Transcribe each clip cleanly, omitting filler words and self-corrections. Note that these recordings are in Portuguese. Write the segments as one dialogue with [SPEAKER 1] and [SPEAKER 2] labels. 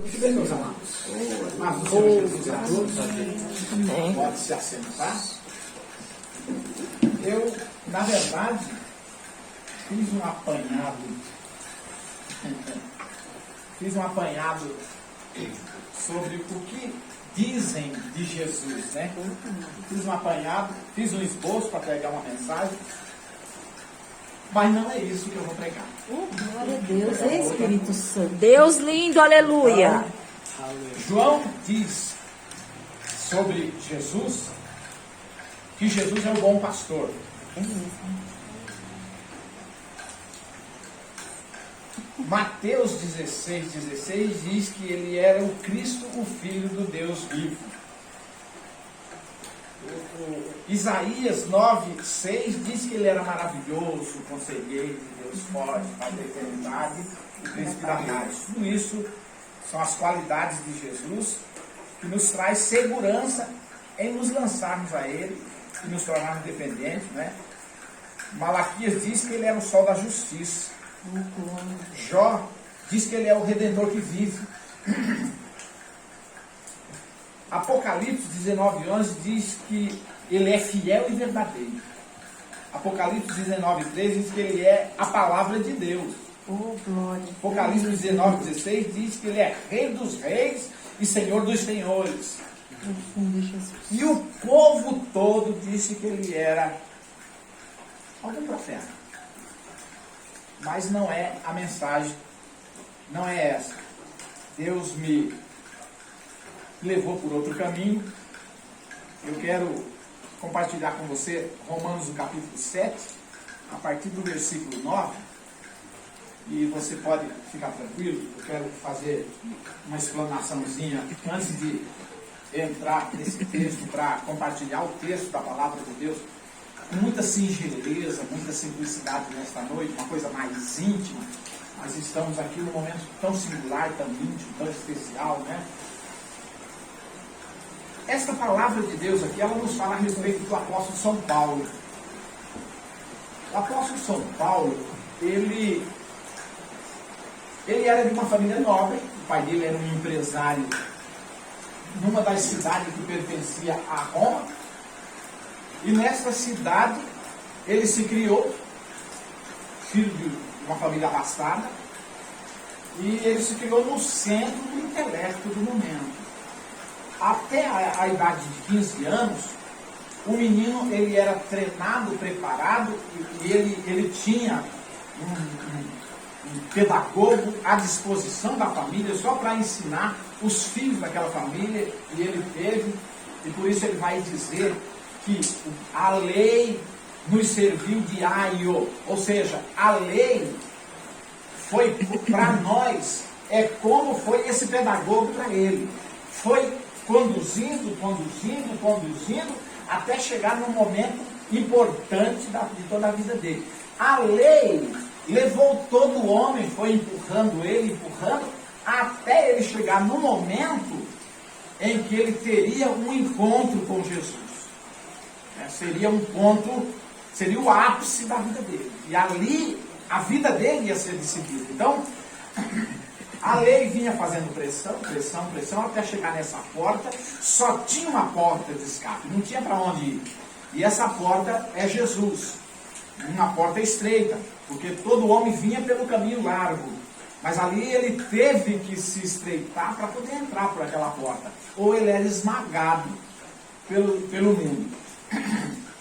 [SPEAKER 1] Muito bem, meus amados. Mas o Senhor Jesus a todos. Amém. Pode se assentar. Eu, na verdade, fiz um apanhado sobre o que dizem de Jesus, né? Fiz um esboço para pregar uma mensagem, mas não é isso que eu vou pregar.
[SPEAKER 2] Glória a Deus, Espírito Santo. Deus lindo, aleluia.
[SPEAKER 1] Então, João diz sobre Jesus que Jesus é o bom pastor.
[SPEAKER 2] É mesmo.
[SPEAKER 1] Mateus 16 diz que ele era o Cristo, o Filho do Deus vivo. Isaías 9:6 diz que ele era maravilhoso, conselheiro de Deus forte, Pai da eternidade e príncipe da paz. Tudo isso são as qualidades de Jesus que nos traz segurança em nos lançarmos a Ele e nos tornarmos dependentes, né? Malaquias diz que ele era o sol da justiça. Jó diz que ele é o Redentor que vive. Apocalipse 19:11 diz que ele é fiel e verdadeiro. Apocalipse 19:3 diz que ele é a palavra de Deus. Apocalipse 19:16 diz que ele é Rei dos reis e Senhor dos senhores. E o povo todo disse que ele era algum profeta. Mas não é a mensagem, não é essa. Deus me levou por outro caminho. Eu quero compartilhar com você Romanos, no capítulo 7, a partir do versículo 9. E você pode ficar tranquilo, eu quero fazer uma explanaçãozinha antes de entrar nesse texto para compartilhar o texto da palavra de Deus. Com muita singeleza, muita simplicidade nesta noite, uma coisa mais íntima. Nós estamos aqui num momento tão singular, tão íntimo, tão especial, né? Esta palavra de Deus aqui, ela nos fala a respeito do apóstolo São Paulo. O apóstolo São Paulo, ele era de uma família nobre, o pai dele era um empresário numa das cidades que pertencia a Roma. E nessa cidade, ele se criou, filho de uma família abastada, e ele se criou no centro do intelecto do momento. Até a idade de 15 anos, o menino ele era treinado, preparado, e ele tinha um pedagogo à disposição da família, só para ensinar os filhos daquela família, e ele teve, e por isso ele vai dizer que a lei nos serviu de aio, ou seja, a lei foi para nós, é como foi esse pedagogo para ele. Foi conduzindo, até chegar num momento importante de toda a vida dele. A lei levou todo o homem, foi empurrando, até ele chegar no momento em que ele teria um encontro com Jesus. Seria um ponto, seria o ápice da vida dele. E ali, a vida dele ia ser decidida. Então, a lei vinha fazendo pressão, até chegar nessa porta. Só tinha uma porta de escape, não tinha para onde ir. E essa porta é Jesus. Uma porta estreita, porque todo homem vinha pelo caminho largo. Mas ali ele teve que se estreitar para poder entrar por aquela porta. Ou ele era esmagado pelo mundo.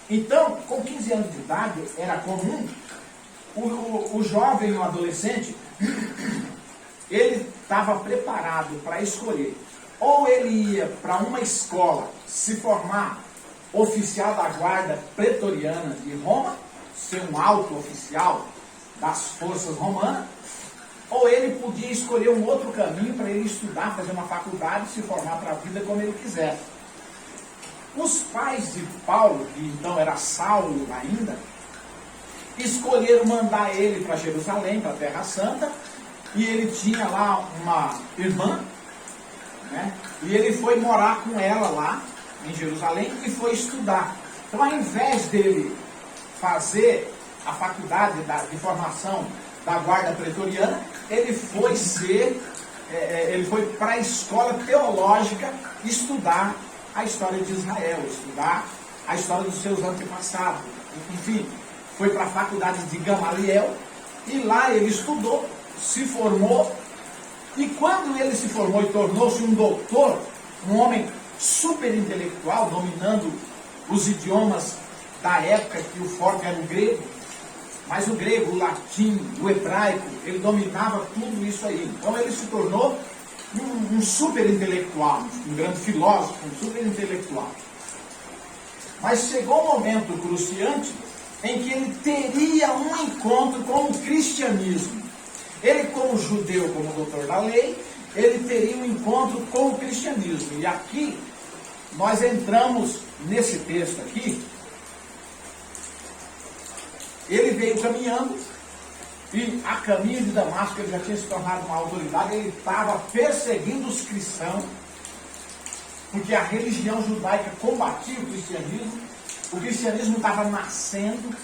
[SPEAKER 1] Então, com 15 anos de idade, era comum o jovem, o adolescente, ele estava preparado para escolher. Ou ele ia para uma escola se formar oficial da guarda pretoriana de Roma, ser um alto oficial das forças romanas, ou ele podia escolher um outro caminho para ele estudar, fazer uma faculdade, se formar para a vida como ele quisesse. Os pais de Paulo, que então era Saulo ainda, escolheram mandar ele para Jerusalém, para a Terra Santa, e ele tinha lá uma irmã, né? E ele foi morar com ela lá em Jerusalém e foi estudar. Então, ao invés dele fazer a faculdade de formação da guarda pretoriana, ele foi ser ele foi para a escola teológica estudar a história de Israel, estudar a história dos seus antepassados. Enfim, foi para a faculdade de Gamaliel e lá ele estudou, se formou, e quando ele se formou e tornou-se um doutor, um homem super intelectual, dominando os idiomas da época, que o forte era o grego, mas o grego, o latim, o hebraico, ele dominava tudo isso aí. Então ele se tornou um super intelectual, um grande filósofo, um super intelectual. Mas chegou um momento cruciante em que ele teria um encontro com o cristianismo. Ele, como judeu, como doutor da lei, ele teria um encontro com o cristianismo. E aqui, nós entramos nesse texto aqui. Ele veio caminhando, e a caminho de Damasco, ele já tinha se tornado uma autoridade, ele estava perseguindo os cristãos, porque a religião judaica combatia o cristianismo estava nascendo,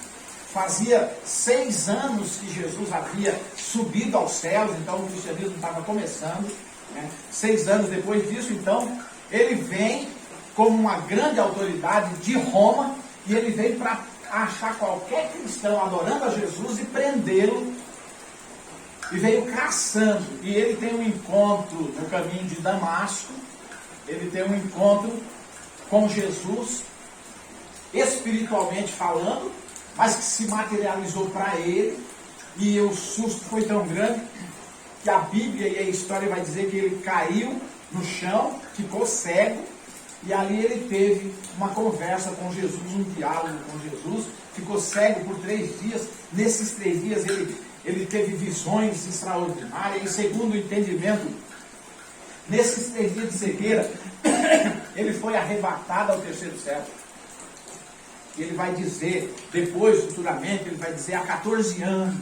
[SPEAKER 1] fazia 6 anos que Jesus havia subido aos céus, então o cristianismo estava começando, né? 6 anos depois disso, então, ele vem como uma grande autoridade de Roma, e ele vem para achar qualquer cristão adorando a Jesus e prendê-lo, e veio caçando, e ele tem um encontro no caminho de Damasco, ele tem um encontro com Jesus, espiritualmente falando, mas que se materializou para ele, e o susto foi tão grande, que a Bíblia e a história vai dizer que ele caiu no chão, ficou cego, e ali ele teve uma conversa com Jesus, um diálogo com Jesus, ficou cego por 3 dias. Nesses 3 dias ele teve visões extraordinárias, e segundo o entendimento, nesses 3 dias de cegueira, ele foi arrebatado ao 3º céu. E ele vai dizer, depois, futuramente, ele vai dizer, há 14 anos,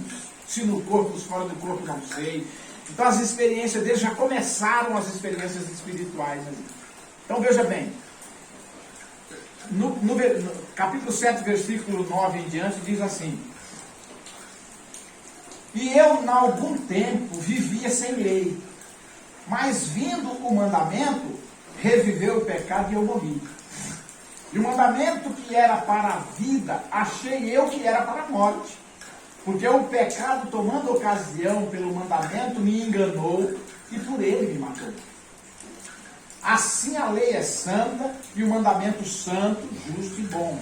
[SPEAKER 1] se no corpo, se fora do corpo, não sei. Então as experiências dele já começaram, as experiências espirituais ali. Então veja bem, no capítulo 7, versículo 9 em diante, diz assim: e eu, em algum tempo, vivia sem lei, mas vindo o mandamento, reviveu o pecado e eu morri. E o mandamento que era para a vida, achei eu que era para a morte. Porque o pecado, tomando ocasião pelo mandamento, me enganou e por ele me matou. Assim a lei é santa e o mandamento santo, justo e bom.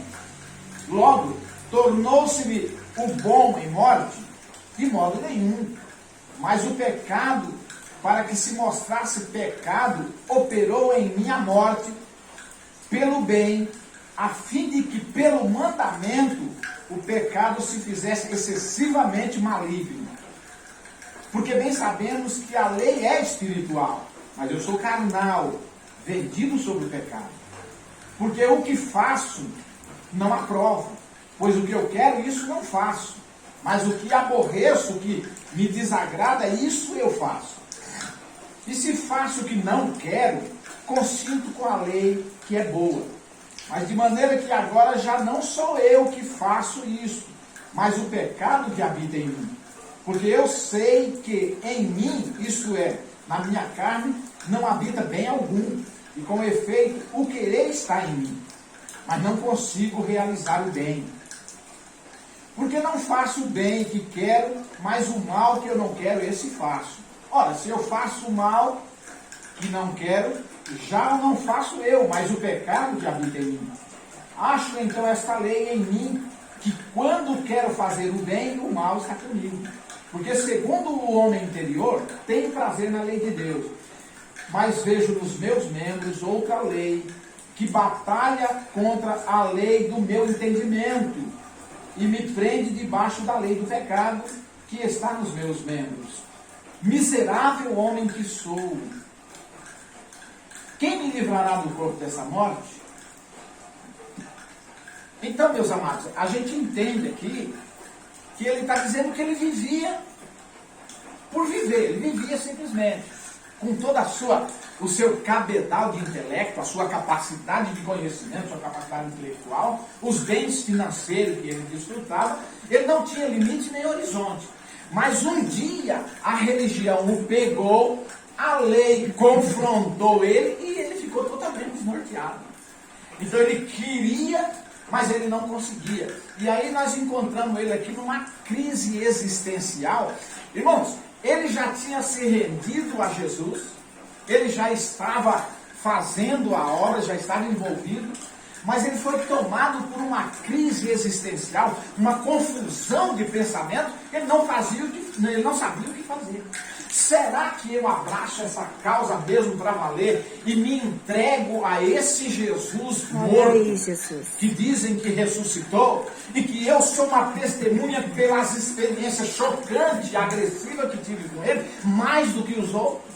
[SPEAKER 1] Logo, tornou-se-me o bom em morte? De modo nenhum. Mas o pecado, para que se mostrasse pecado, operou em mim a morte pelo bem, a fim de que pelo mandamento o pecado se fizesse excessivamente maligno. Porque bem sabemos que a lei é espiritual, mas eu sou carnal, vendido sobre o pecado. Porque o que faço não aprovo, pois o que eu quero, isso não faço. Mas o que aborreço, o que me desagrada, isso eu faço. E se faço o que não quero, consinto com a lei que é boa. Mas de maneira que agora já não sou eu que faço isso, mas o pecado que habita em mim. Porque eu sei que em mim, isto é, na minha carne, não habita bem algum. E com efeito, o querer está em mim, mas não consigo realizar o bem. Porque não faço o bem que quero, mas o mal que eu não quero, esse faço. Ora, se eu faço o mal que não quero, já não faço eu, mas o pecado que habita em mim. Acho então esta lei em mim, que quando quero fazer o bem, o mal está comigo. Porque segundo o homem interior, tenho prazer na lei de Deus. Mas vejo nos meus membros outra lei, que batalha contra a lei do meu entendimento, e me prende debaixo da lei do pecado, que está nos meus membros. Miserável homem que sou! Quem me livrará do corpo dessa morte? Então, meus amados, a gente entende aqui que ele está dizendo que ele vivia por viver, ele vivia simplesmente, com toda o seu cabedal de intelecto, a sua capacidade de conhecimento, sua capacidade intelectual, os bens financeiros que ele desfrutava, ele não tinha limite nem horizonte. Mas um dia a religião o pegou, A lei confrontou ele e ele ficou totalmente desnorteado. Então ele queria, mas ele não conseguia. E aí nós encontramos ele aqui numa crise existencial. Irmãos, ele já tinha se rendido a Jesus, ele já estava fazendo a obra, já estava envolvido, mas ele foi tomado por uma crise existencial, uma confusão de pensamento, ele não sabia o que fazer. Será que eu abraço essa causa mesmo para valer e me entrego a esse Jesus morto,
[SPEAKER 2] aí, Jesus,
[SPEAKER 1] que dizem que ressuscitou, e que eu sou uma testemunha pelas experiências chocantes e agressivas que tive com ele, mais do que os outros?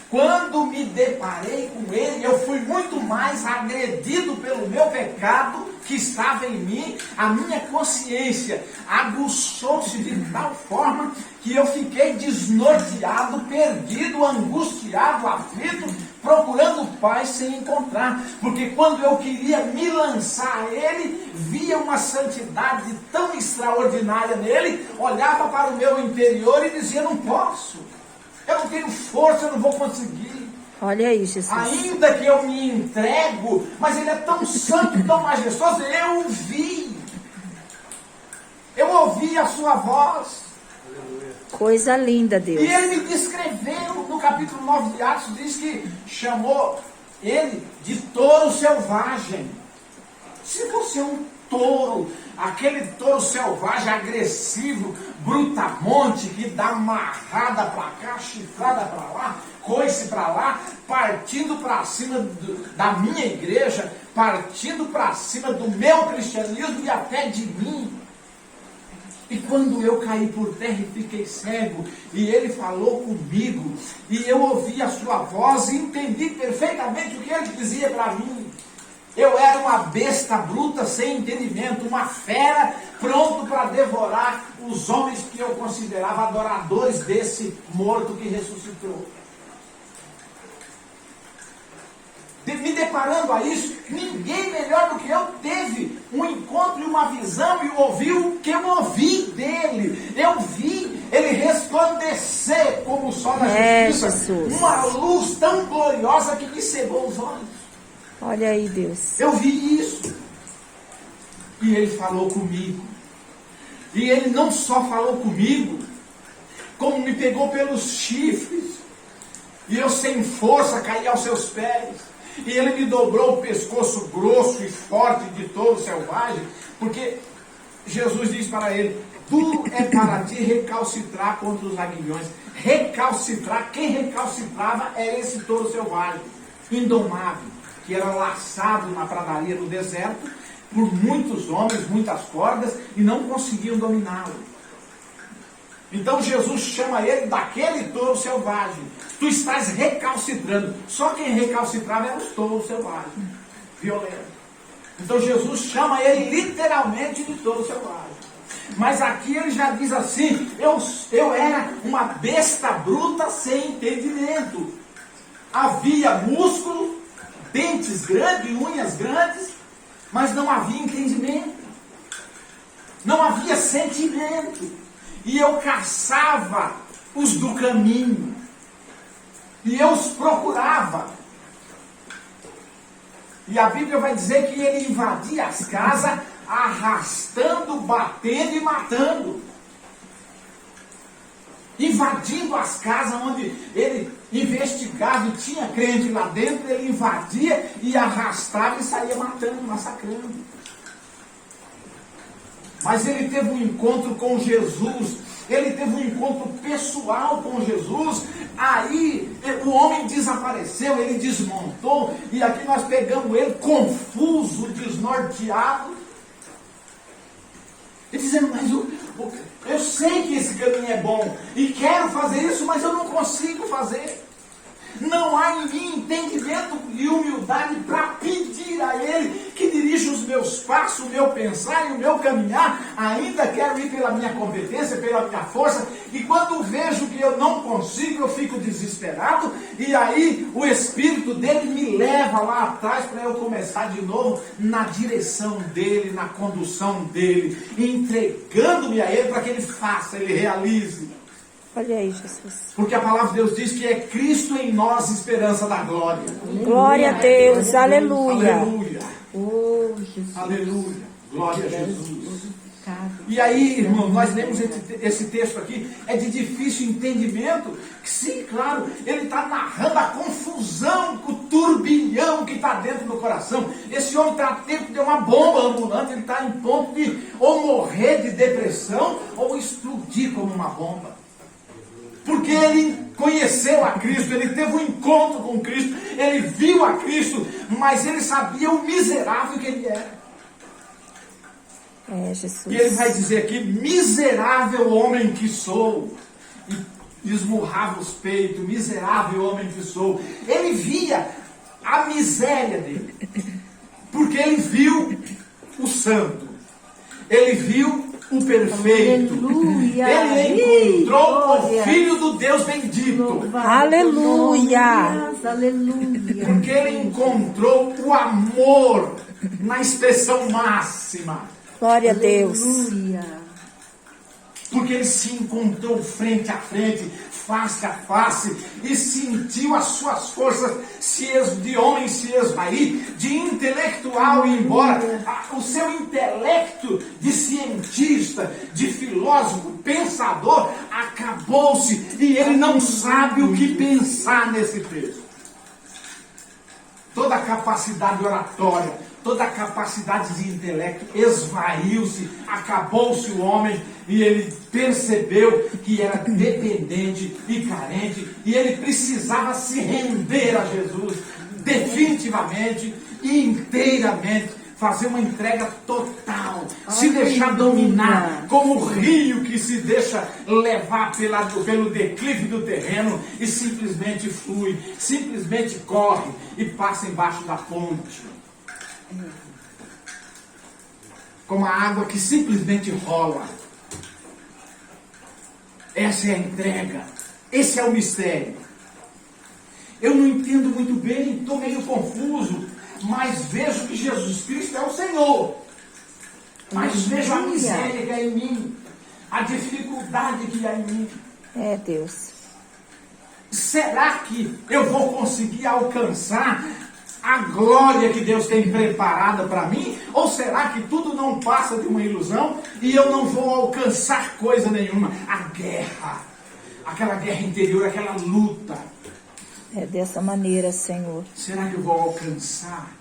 [SPEAKER 1] Quando me deparei com ele, eu fui muito mais agredido pelo meu pecado que estava em mim. A minha consciência aguçou-se de tal forma que eu fiquei desnorteado, perdido, angustiado, aflito, procurando paz sem encontrar. Porque quando eu queria me lançar a ele, via uma santidade tão extraordinária nele, olhava para o meu interior e dizia: não posso. Eu não tenho força, eu não vou conseguir.
[SPEAKER 2] Olha aí, Jesus.
[SPEAKER 1] Ainda que eu me entrego, mas ele é tão santo, tão majestoso, eu ouvi a sua voz.
[SPEAKER 2] Coisa linda, Deus.
[SPEAKER 1] E ele me descreveu no capítulo 9 de Atos, diz que chamou ele de touro selvagem. Se você é um touro, aquele touro selvagem, agressivo, brutamonte, que dá amarrada para cá, chifrada para lá, coice para lá, partindo para cima da minha igreja, partindo para cima do meu cristianismo e até de mim. E quando eu caí por terra e fiquei cego, e ele falou comigo, e eu ouvi a sua voz e entendi perfeitamente o que ele dizia para mim. Eu era uma besta bruta sem entendimento, uma fera pronto para devorar os homens que eu considerava adoradores desse morto que ressuscitou. Me deparando a isso, ninguém melhor do que eu teve um encontro e uma visão e ouviu o que eu ouvi dele. Eu vi ele resplandecer como o sol da justiça,
[SPEAKER 2] Jesus.
[SPEAKER 1] uma luz tão gloriosa que me cegou os olhos.
[SPEAKER 2] Olha aí, Deus.
[SPEAKER 1] Eu vi isso. E ele falou comigo. E ele não só falou comigo, como me pegou pelos chifres. E eu sem força caí aos seus pés. E ele me dobrou o pescoço grosso e forte de touro selvagem. Porque Jesus diz para ele: duro é para ti recalcitrar contra os aguilhões. Recalcitrar, quem recalcitrava é esse touro selvagem, indomável, que era laçado na pradaria do deserto por muitos homens, muitas cordas, e não conseguiam dominá-lo. Então Jesus chama ele daquele touro selvagem. Tu estás recalcitrando. Só quem recalcitrava eram os touros selvagens, violentos. Então Jesus chama ele literalmente de touro selvagem. Mas aqui ele já diz assim: eu era uma besta bruta sem entendimento. Havia músculo, dentes grandes, unhas grandes, mas não havia entendimento, não havia sentimento. E eu caçava os do caminho, e eu os procurava. E a Bíblia vai dizer que ele invadia as casas, arrastando, batendo e matando. Invadindo as casas onde ele investigava e tinha crente lá dentro, ele invadia e arrastava e saía matando, massacrando. Mas ele teve um encontro com Jesus, ele teve um encontro pessoal com Jesus. Aí o homem desapareceu, ele desmontou, e aqui nós pegamos ele confuso, desnorteado, e dizendo: mas eu sei que esse caminho é bom, e quero fazer isso, mas eu não consigo fazer. Não há em mim entendimento e humildade para pedir a Ele que dirija os meus passos, o meu pensar e o meu caminhar. Ainda quero ir pela minha competência, pela minha força, e quando vejo que eu não consigo, eu fico desesperado, e aí o Espírito dele me leva lá atrás para eu começar de novo na direção dele, na condução dele, entregando-me a Ele para que Ele faça, Ele realize.
[SPEAKER 2] Olha aí, Jesus.
[SPEAKER 1] Porque a palavra de Deus diz que é Cristo em nós, esperança da glória.
[SPEAKER 2] Glória a Deus. Aleluia.
[SPEAKER 1] Aleluia.
[SPEAKER 3] Oh, Jesus.
[SPEAKER 1] Aleluia. Glória a Jesus. E aí, irmão, nós lemos esse texto aqui, é de difícil entendimento. Sim, claro, ele está narrando a confusão, o turbilhão que está dentro do coração. Esse homem está a tempo de uma bomba ambulante, ele está em ponto de ou morrer de depressão ou explodir como uma bomba. Porque ele conheceu a Cristo, ele teve um encontro com Cristo, ele viu a Cristo, mas ele sabia o miserável que ele era.
[SPEAKER 2] É, Jesus.
[SPEAKER 1] E ele vai dizer aqui, miserável homem que sou. E esmurrava os peitos, miserável homem que sou. Ele via a miséria dele. Porque ele viu o santo. Ele viu o perfeito.
[SPEAKER 3] Aleluia.
[SPEAKER 1] Ele encontrou o
[SPEAKER 3] Glória.
[SPEAKER 1] Filho do Deus bendito.
[SPEAKER 2] Aleluia.
[SPEAKER 3] Aleluia.
[SPEAKER 1] Porque ele encontrou o amor na expressão máxima.
[SPEAKER 2] Glória a Deus.
[SPEAKER 3] Aleluia.
[SPEAKER 1] Porque ele se encontrou frente a frente, face a face, e sentiu as suas forças de homem se esvair, de intelectual ir embora. O seu intelecto de cientista, de filósofo, pensador, acabou-se, e ele não sabe o que pensar nesse texto. Toda a capacidade oratória, toda a capacidade de intelecto esvaiu-se, acabou-se o homem, e ele percebeu que era dependente e carente, e ele precisava se render a Jesus, definitivamente e inteiramente, fazer uma entrega total, se deixar dominar, como o rio que se deixa levar pelo declive do terreno, e simplesmente flui, simplesmente corre, e passa embaixo da ponte. Como a água que simplesmente rola. Essa é a entrega. Esse é o mistério. Eu não entendo muito bem, estou meio confuso, mas vejo que Jesus Cristo é o Senhor. Mas vejo a miséria que há em mim, a dificuldade que há em mim.
[SPEAKER 2] É, Deus.
[SPEAKER 1] Será que eu vou conseguir alcançar a glória que Deus tem preparada para mim? Ou será que tudo não passa de uma ilusão e eu não vou alcançar coisa nenhuma? A guerra, aquela guerra interior, aquela luta.
[SPEAKER 2] É dessa maneira, Senhor.
[SPEAKER 1] Será que eu vou alcançar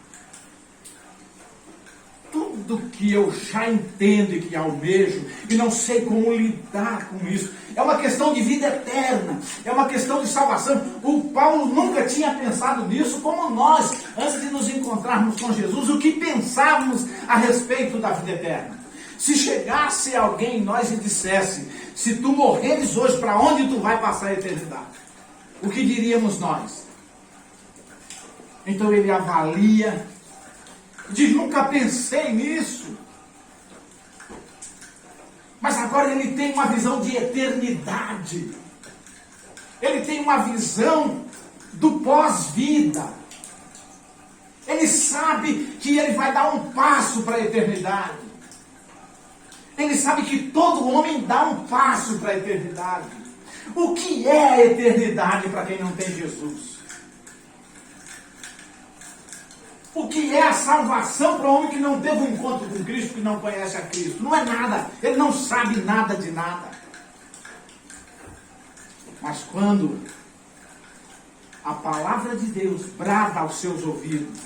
[SPEAKER 1] tudo que eu já entendo e que almejo e não sei como lidar com isso? É uma questão de vida eterna, é uma questão de salvação. O Paulo nunca tinha pensado nisso como nós, antes de nos encontrarmos com Jesus, o que pensávamos a respeito da vida eterna. Se chegasse alguém em nós e dissesse, se tu morreres hoje, para onde tu vai passar a eternidade? O que diríamos nós? Então ele avalia, diz, nunca pensei nisso. Mas agora ele tem uma visão de eternidade. Ele tem uma visão do pós-vida. Ele sabe que ele vai dar um passo para a eternidade. Ele sabe que todo homem dá um passo para a eternidade. O que é a eternidade para quem não tem Jesus? O que é a salvação para o homem que não teve um encontro com Cristo, que não conhece a Cristo? Não é nada, ele não sabe nada de nada. Mas quando a palavra de Deus brada aos seus ouvidos,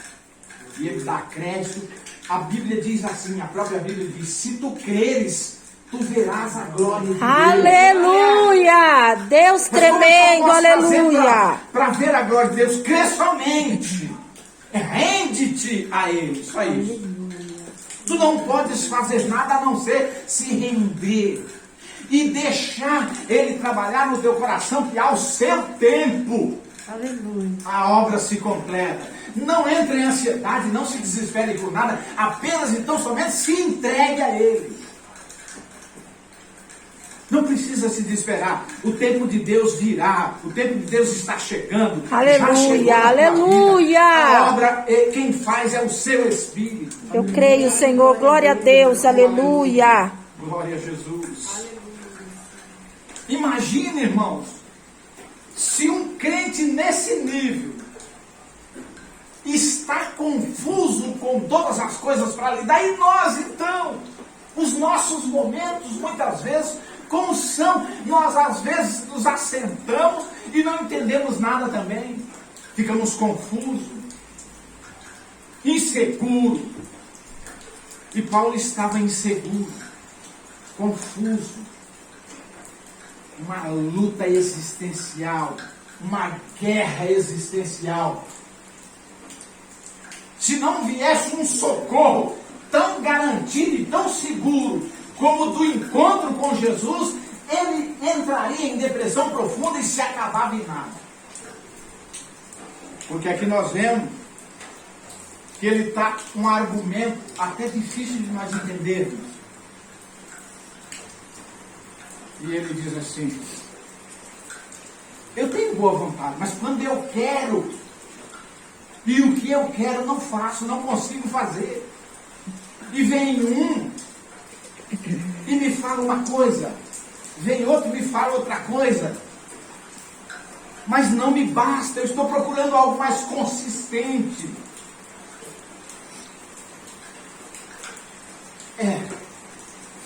[SPEAKER 1] e ele dá crédito, a Bíblia diz assim, a própria Bíblia diz, se tu creres, tu verás a glória de Deus.
[SPEAKER 2] Aleluia! Deus tremendo, aleluia!
[SPEAKER 1] Para ver a glória de Deus, crê somente. Rende-te a Ele, só isso. Tu não podes fazer nada a não ser se render e deixar Ele trabalhar no teu coração, que ao seu tempo
[SPEAKER 3] Aleluia.
[SPEAKER 1] a obra se completa. Não entre em ansiedade, não se desespere por nada, apenas então somente se entregue a Ele. Não precisa se desesperar. O tempo de Deus virá. O tempo de Deus está chegando.
[SPEAKER 2] Aleluia,
[SPEAKER 1] Já chegou na tua
[SPEAKER 2] aleluia.
[SPEAKER 1] vida. A obra, quem faz é o seu Espírito.
[SPEAKER 2] Eu creio, Senhor. Glória a Deus, aleluia.
[SPEAKER 1] Glória a Jesus. Imagine, irmãos, se um crente nesse nível está confuso com todas as coisas para lidar, e nós então, os nossos momentos, muitas vezes, como são, nós às vezes nos assentamos e não entendemos nada também, ficamos confusos, inseguros. E Paulo estava inseguro, confuso, uma luta existencial, uma guerra existencial. Se não viesse um socorro tão garantido e tão seguro como o do encontro com Jesus, ele entraria em depressão profunda e se acabava em nada. Porque aqui nós vemos que ele está com um argumento até difícil de nós entendermos. E ele diz assim: eu tenho boa vontade, mas quando eu quero, e o que eu quero não faço, não consigo fazer. E vem um e me fala uma coisa, vem outro e me fala outra coisa, mas não me basta, eu estou procurando algo mais consistente.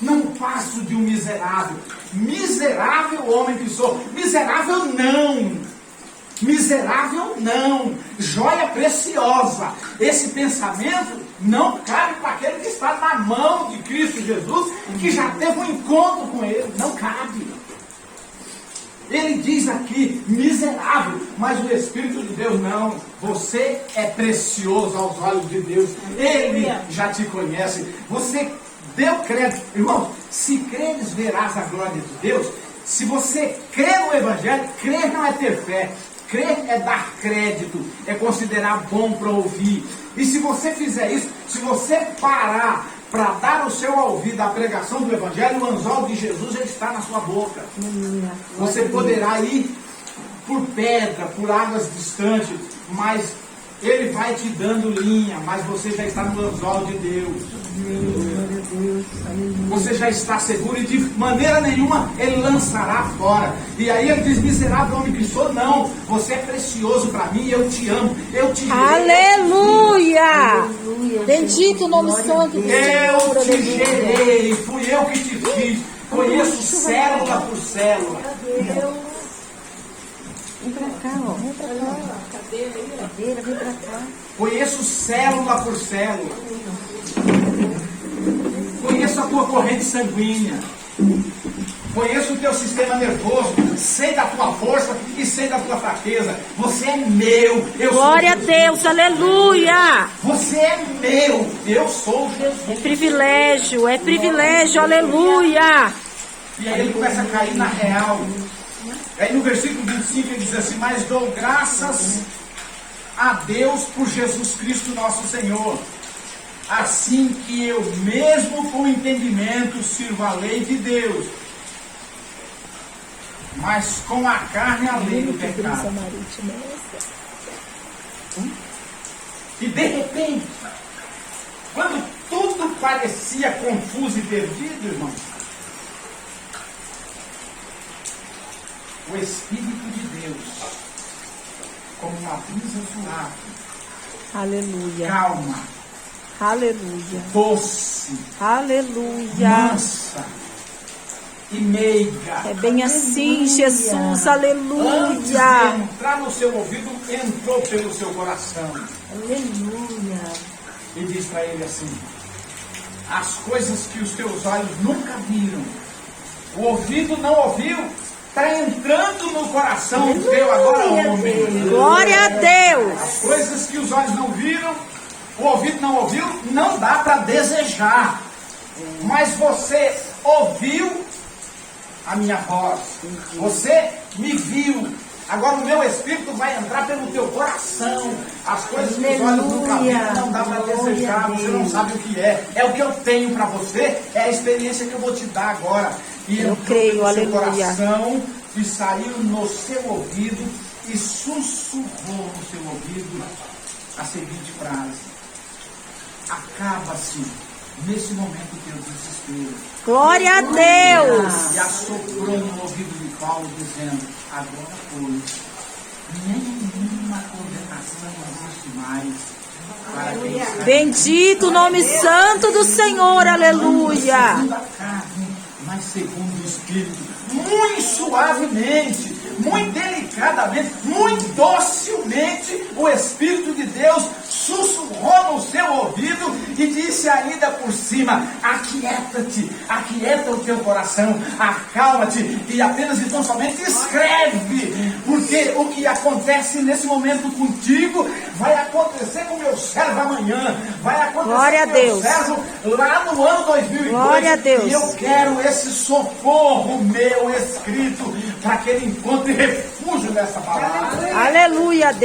[SPEAKER 1] Não passo de um miserável. Miserável homem que sou. Miserável não. Joia preciosa. Esse pensamento não cabe para aquele que está na mão de Cristo Jesus, que já teve um encontro com Ele. Não cabe. Ele diz aqui, miserável, mas o Espírito de Deus não. Você é precioso aos olhos de Deus. Ele já te conhece. Você deu crédito. Irmão, se creres, verás a glória de Deus. Se você crê no Evangelho, crer não é ter fé. Crer é dar crédito, é considerar bom para ouvir. E se você fizer isso, se você parar para dar o seu ouvido à pregação do Evangelho, o anzol de Jesus ele está na sua boca. Você poderá ir por pedra, por águas distantes, mas Ele vai te dando linha, mas você já está no anzol de Deus. Você já está seguro e de maneira nenhuma Ele lançará fora. E aí Ele diz, miserável homem que sou, não. Você é precioso para mim, eu te amo, eu te
[SPEAKER 2] Aleluia! Bendito o nome santo do Senhor.
[SPEAKER 1] Eu te gerei, fui eu que te fiz. Conheço célula por célula.
[SPEAKER 2] Vem pra cá, ó. Vem pra cá. Cadeira, vem pra cá.
[SPEAKER 1] Conheço célula por célula. Conheço a tua corrente sanguínea. Conheço o teu sistema nervoso. Sei da tua força e sei da tua fraqueza. Você é meu.
[SPEAKER 2] Glória a Deus, aleluia.
[SPEAKER 1] Você é meu. Eu sou Jesus.
[SPEAKER 2] É privilégio, aleluia.
[SPEAKER 1] E aí ele começa a cair na real. Aí no versículo 25 ele diz assim, mas dou graças a Deus por Jesus Cristo nosso Senhor, assim que eu mesmo com entendimento sirvo a lei de Deus, mas com a carne a lei do pecado. E de repente, quando tudo parecia confuso e perdido, irmãos, o Espírito de Deus, como uma brisa suave,
[SPEAKER 2] aleluia,
[SPEAKER 1] calma,
[SPEAKER 2] aleluia,
[SPEAKER 1] doce,
[SPEAKER 2] aleluia,
[SPEAKER 1] mansa e meiga.
[SPEAKER 2] É bem assim, Jesus,
[SPEAKER 1] Antes de
[SPEAKER 2] aleluia.
[SPEAKER 1] entrar no seu ouvido, entrou pelo seu coração.
[SPEAKER 3] Aleluia.
[SPEAKER 1] E diz para ele assim, as coisas que os teus olhos nunca viram, o ouvido não ouviu, está entrando no coração teu agora, homem.
[SPEAKER 2] Glória a Deus.
[SPEAKER 1] As coisas que os olhos não viram, o ouvido não ouviu, não dá para desejar. Mas você ouviu a minha voz. Você me viu. Agora o meu Espírito vai entrar pelo teu coração. As coisas que os olhos nunca viram, não dá para desejar. Você não sabe o que é. É o que eu tenho para você. É a experiência que eu vou te dar agora. E
[SPEAKER 2] eu creio,
[SPEAKER 1] no seu
[SPEAKER 2] aleluia.
[SPEAKER 1] coração, e saiu no seu ouvido e sussurrou no seu ouvido a seguinte frase: acaba-se Nesse momento teu desespero.
[SPEAKER 2] Glória a Deus.
[SPEAKER 1] E assoprou no ouvido de Paulo, dizendo: agora, pois, nenhuma condenação existe mais. Para quem está
[SPEAKER 2] Bendito o nome santo do Senhor. Aleluia.
[SPEAKER 1] segundo a carne, mas segundo o Espírito. Muito suavemente, muito delicadamente, muito docilmente, o Espírito de Deus sussurrou no seu ouvido e disse ainda por cima: aquieta-te, aquieta o teu coração, acalma-te e apenas e tão somente escreve, porque o que acontece nesse momento contigo vai acontecer com o meu servo amanhã, vai acontecer
[SPEAKER 2] Glória
[SPEAKER 1] com
[SPEAKER 2] a
[SPEAKER 1] o meu
[SPEAKER 2] Deus.
[SPEAKER 1] servo lá no ano 2002.
[SPEAKER 2] Glória a Deus.
[SPEAKER 1] E eu quero esse socorro meu escrito para que ele encontre refúgio nessa palavra.
[SPEAKER 2] Aleluia, Deus.